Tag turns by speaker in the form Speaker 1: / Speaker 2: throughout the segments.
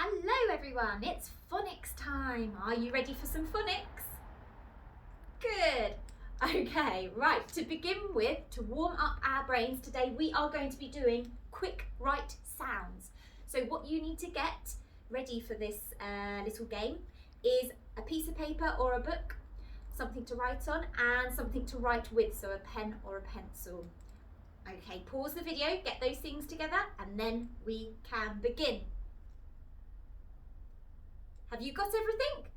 Speaker 1: Hello everyone, it's phonics time. Are you ready for some phonics? Good. Okay, right, to begin with, to warm up our brains today, we are going to be doing quick write sounds. So what you need to get ready for this little game is a piece of paper or a book, something to write on and something to write with, so a pen or a pencil. Okay, pause the video, get those things together, and then we can begin. Have you got everything?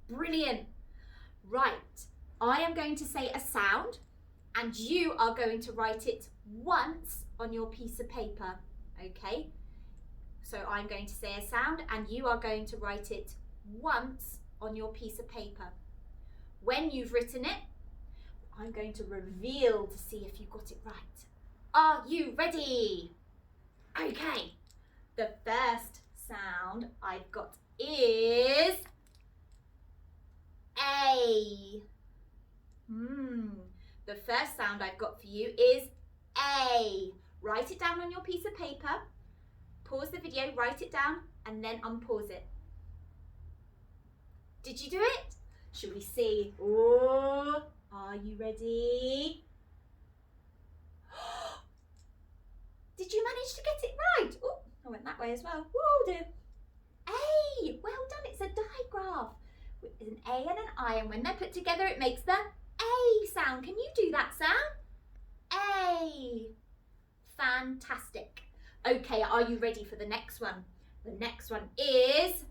Speaker 1: Brilliant. Right, I am going to say a sound and you are going to write it once on your piece of paper, okay? So I'm going to say a sound and you are going to write it once on your piece of paper. When you've written it, I'm going to reveal to see if you got it right. Are you ready? Okay, the first sound I've got is A. The first sound I've got for you is A. Write it down on your piece of paper, pause the video, write it down, and then unpause it. Did you do it? Shall we see? Oh, are you ready? Did you manage to get it right? Oh, I went that way as well. Whoa, dear. A, well done, it's a digraph. With an A and an I, and when they're put together it makes the A sound. Can you do that sound? A. Fantastic. Okay, are you ready for the next one? The next one is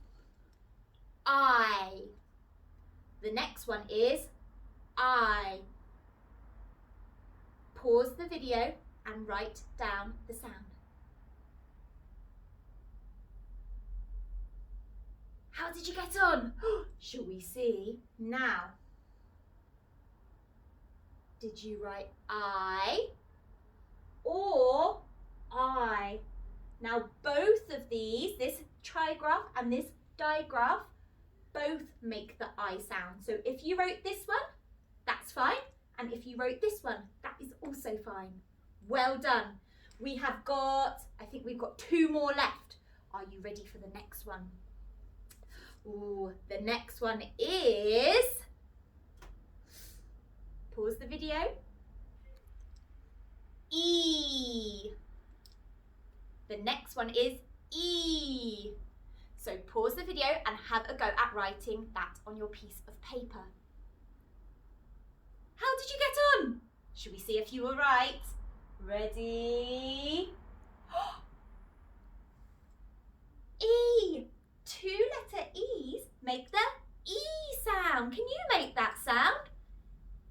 Speaker 1: I. The next one is I. Pause the video and write down the sound. How did you get on? Shall we see now? Did you write I or I? Now both of these, this trigraph and this digraph, both make the I sound. So if you wrote this one, that's fine. And if you wrote this one, that is also fine. Well done. We have got, I think we've got 2 more left. Are you ready for the next one? Ooh, the next one is, pause the video, E. The next one is E. So pause the video and have a go at writing that on your piece of paper. How did you get on? Should we see if you were right? Ready? E. 2 letter E's make the E sound. Can you make that sound?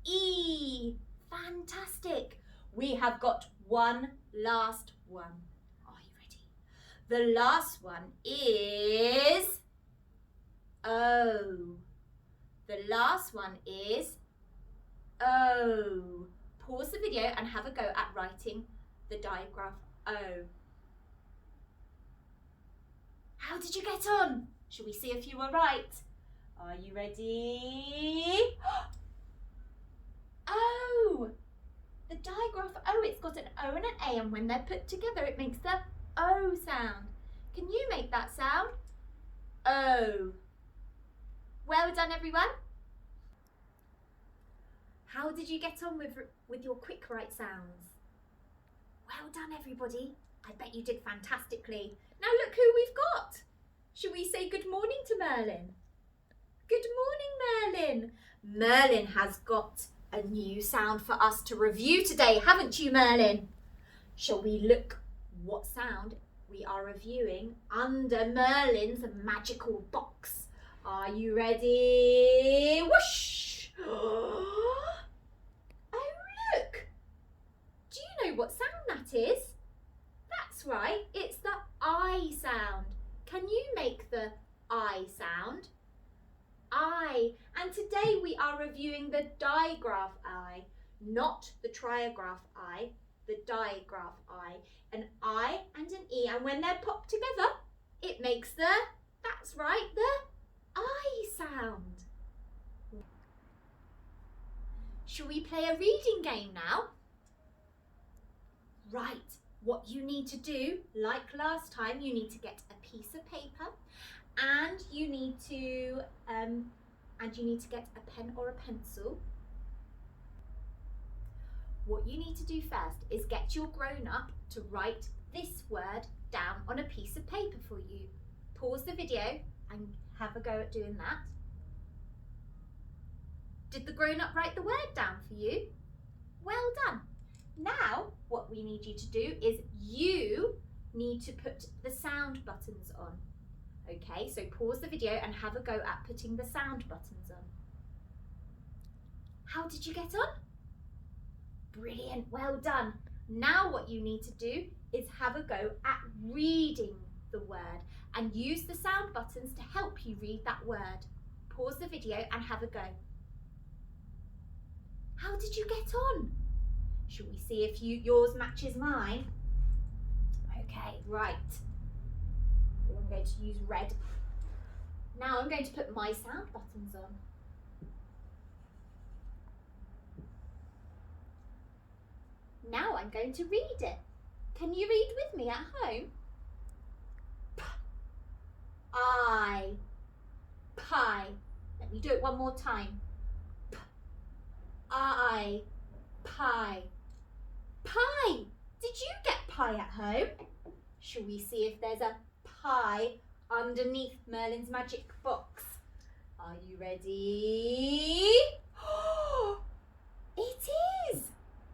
Speaker 1: E. Fantastic. We have got one last one. Are you ready? The last one is O. The last one is O. Pause the video and have a go at writing the digraph O. How did you get on? Shall we see if you were right? Are you ready? O! The digraph O, it's got an O and an A, and when they're put together it makes the O sound. Can you make that sound? O. Well done everyone. How did you get on with your quick write sounds? Well done everybody. I bet you did fantastically. Now look who we've got. Shall we say good morning to Merlin? Good morning, Merlin. Merlin has got a new sound for us to review today, haven't you, Merlin? Shall we look what sound we are reviewing under Merlin's magical box? Are you ready? Whoosh! Oh, look! Do you know what sound that is? That's right, it's the I sound. Can you make the I sound? I. And today we are reviewing the digraph I, not the trigraph I, the digraph I. An I and an E, and when they're popped together, it makes the, that's right, the I sound. Shall we play a reading game now? Right, What you need to do, like last time, you need to get a piece of paper and you need to get a pen or a pencil. What you need to do first is get your grown-up to write this word down on a piece of paper for you. Pause the video and have a go at doing that. Did the grown-up write the word down for you? Well done. Now, what we need you to do is you need to put the sound buttons on. Okay, so pause the video and have a go at putting the sound buttons on. How did you get on? Brilliant, well done. Now what you need to do is have a go at reading the word and use the sound buttons to help you read that word. Pause the video and have a go. How did you get on? Shall we see if yours matches mine? Okay, right. I'm going to use red. Now I'm going to put my sound buttons on. Now I'm going to read it. Can you read with me at home? I, pie. Let me do it one more time. I, pie. Pie! Did you get pie at home? Shall we see if there's a pie underneath Merlin's magic box? Are you ready? It is!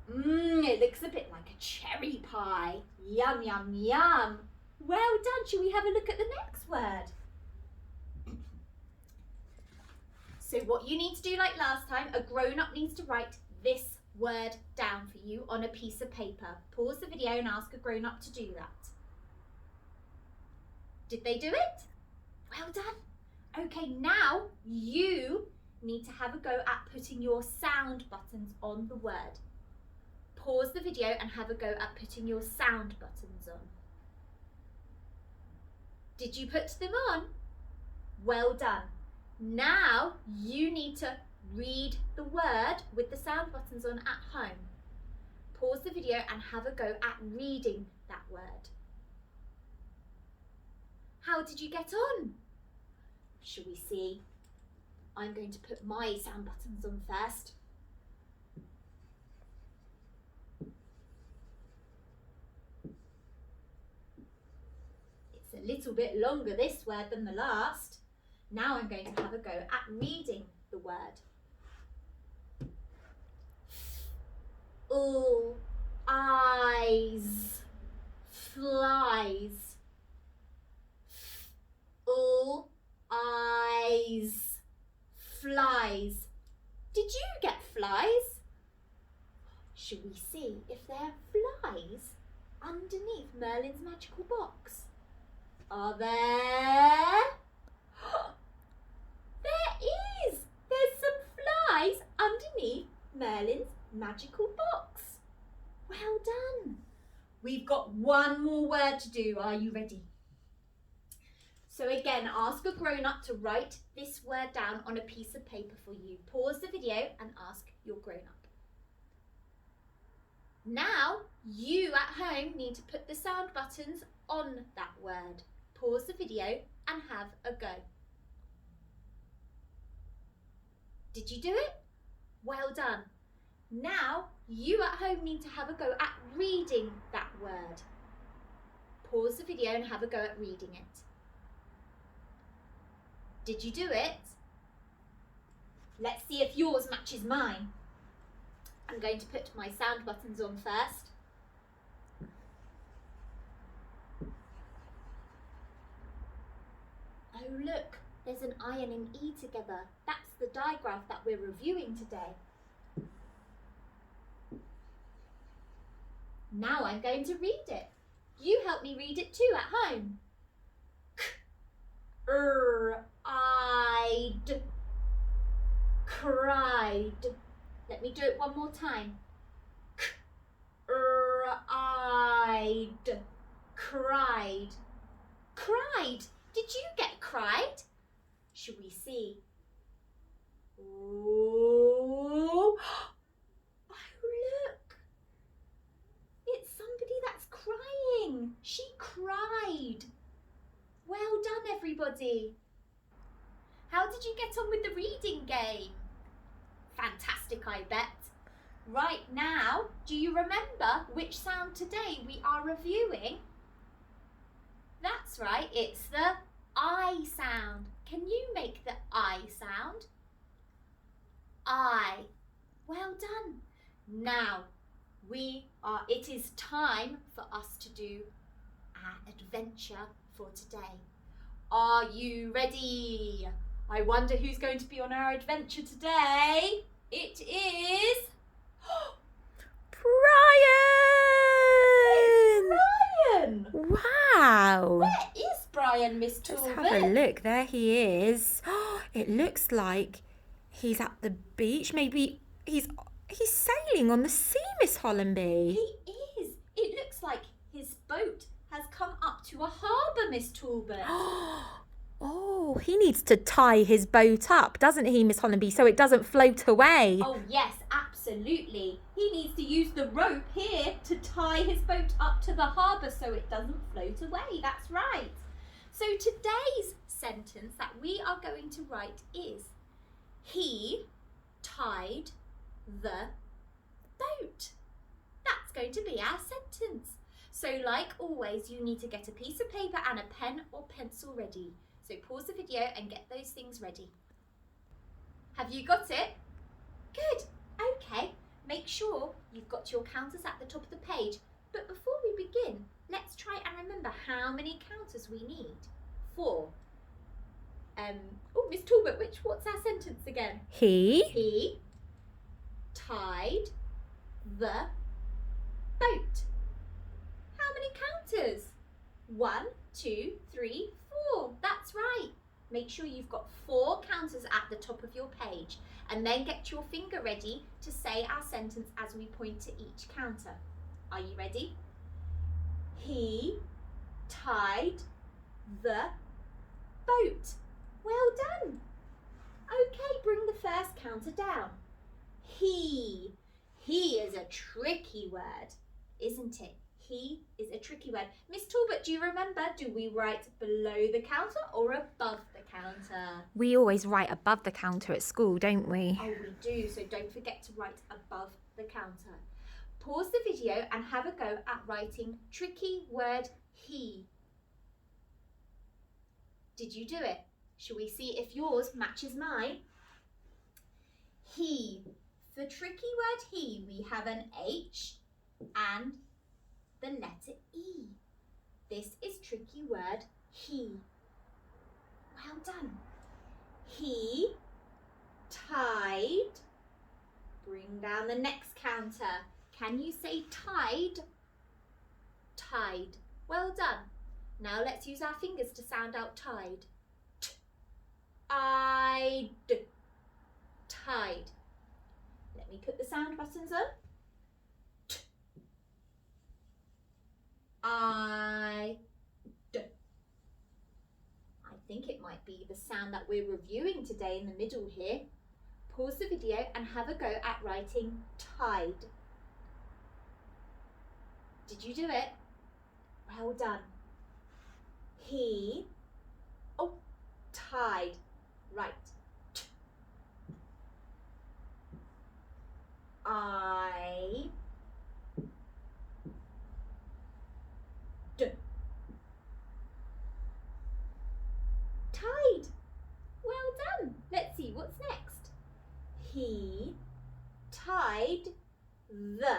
Speaker 1: It looks a bit like a cherry pie. Yum, yum, yum. Well done. Shall we have a look at the next word? So what you need to do like last time, a grown-up needs to write this word down for you on a piece of paper. Pause the video and ask a grown-up to do that. Did they do it? Well done. Okay, now you need to have a go at putting your sound buttons on the word. Pause the video and have a go at putting your sound buttons on. Did you put them on? Well done. Now you need to read the word with the sound buttons on at home. Pause the video and have a go at reading that word. How did you get on? Shall we see? I'm going to put my sound buttons on first. It's a little bit longer, this word, than the last. Now I'm going to have a go at reading the word. All eyes, flies. All eyes, flies. Did you get flies? Shall we see if there are flies underneath Merlin's magical box? Are there? There is! There's some flies underneath Merlin's magical box. Well done. We've got one more word to do. Are you ready? So again, ask a grown-up to write this word down on a piece of paper for you. Pause the video and ask your grown-up. Now, you at home need to put the sound buttons on that word. Pause the video and have a go. Did you do it? Well done. Now, you at home need to have a go at reading that word. Pause the video and have a go at reading it. Did you do it? Let's see if yours matches mine. I'm going to put my sound buttons on first. Oh look, there's an I and an E together. That's the digraph that we're reviewing today. Now I'm going to read it. You help me read it too at home. I'd cried. Let me do it one more time. I'd cried. Cried. Did you get cried? Shall we see? Oh, look. It's somebody that's crying weeping. She cried. Well done, everybody. How did you get on with the reading game? Fantastic, I bet. Right now, do you remember which sound today we are reviewing? That's right, it's the I sound. Can you make the I sound? I. Well done. Now, it is time for us to do our adventure for today. Are you ready? I wonder who's going to be on our adventure today. It is...
Speaker 2: Brian!
Speaker 1: It's Brian!
Speaker 2: Wow!
Speaker 1: Where is Brian, Miss
Speaker 2: Let's
Speaker 1: Talbot?
Speaker 2: have a look. There he is. It looks like he's at the beach. Maybe he's sailing on the sea, Miss Hollenby.
Speaker 1: He is. It looks like his boat has come up to a harbour, Miss Talbot.
Speaker 2: Oh, he needs to tie his boat up, doesn't he, Miss Hollenby, so it doesn't float away?
Speaker 1: Oh yes, absolutely. He needs to use the rope here to tie his boat up to the harbour so it doesn't float away. That's right. So today's sentence that we are going to write is, he tied the boat. That's going to be our sentence. So like always, you need to get a piece of paper and a pen or pencil ready. So pause the video and get those things ready. Have you got it? Good. Okay. Make sure you've got your counters at the top of the page. But before we begin, let's try and remember how many counters we need. 4. Oh, Miss Talbot, what's our sentence again? He tied the boat. How many counters? 1, 2, 3, 4. That's right. Make sure you've got 4 counters at the top of your page and then get your finger ready to say our sentence as we point to each counter. Are you ready? He tied the boat. Well done. Okay, bring the first counter down. He. He is a tricky word, isn't it? He is a tricky word. Miss Talbot, do you remember? Do we write below the counter or above the counter?
Speaker 2: We always write above the counter at school, don't we?
Speaker 1: Oh, we do. So don't forget to write above the counter. Pause the video and have a go at writing tricky word he. Did you do it? Shall we see if yours matches mine? He. For tricky word he, we have an H and the letter E. This is tricky word he. Well done. He tied. Bring down the next counter. Can you say tied? Tied. Well done. Now let's use our fingers to sound out tied. I'd. Tied. Let me put the sound buttons on. I think it might be the sound that we're reviewing today in the middle here. Pause the video and have a go at writing tied. Did you do it? Well done. He, tied. Right. I tied. Well done. Let's see what's next. He tied the.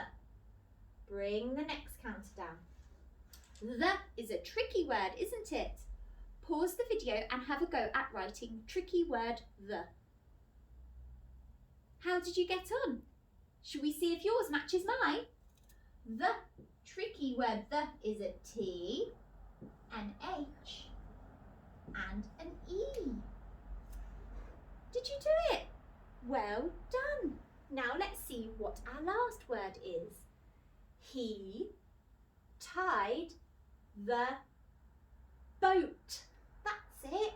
Speaker 1: Bring the next counter down. The is a tricky word, isn't it? Pause the video and have a go at writing tricky word the. How did you get on? Should we see if yours matches mine? The tricky word the is a T, an H and an E. Did you do it? Well done. Now let's see what our last word is. He tied the boat. That's it.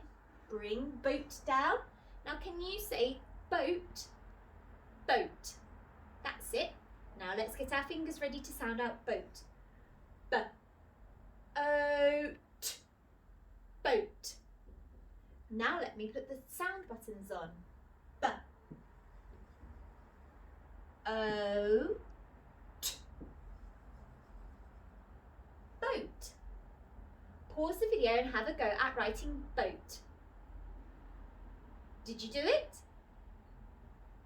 Speaker 1: Bring boat down. Now can you say boat? Boat. That's it. Now let's get our fingers ready to sound out boat. B, boat. Boat. Now let me put the sound buttons on. B. O. T. Boat. Pause the video and have a go at writing boat. Did you do it?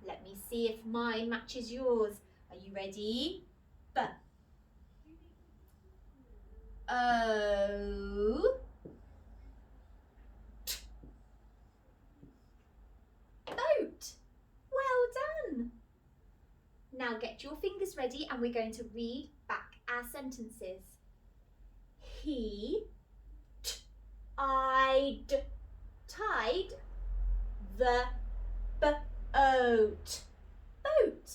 Speaker 1: Let me see if mine matches yours. Are you ready? B. O. T. Boat. Well done. Now get your fingers ready and we're going to read back our sentences. He tied the boat. Boat.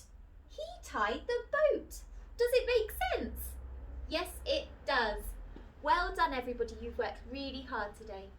Speaker 1: He tied the boat. Does it make sense? Yes, it does. Well done, everybody. You've worked really hard today.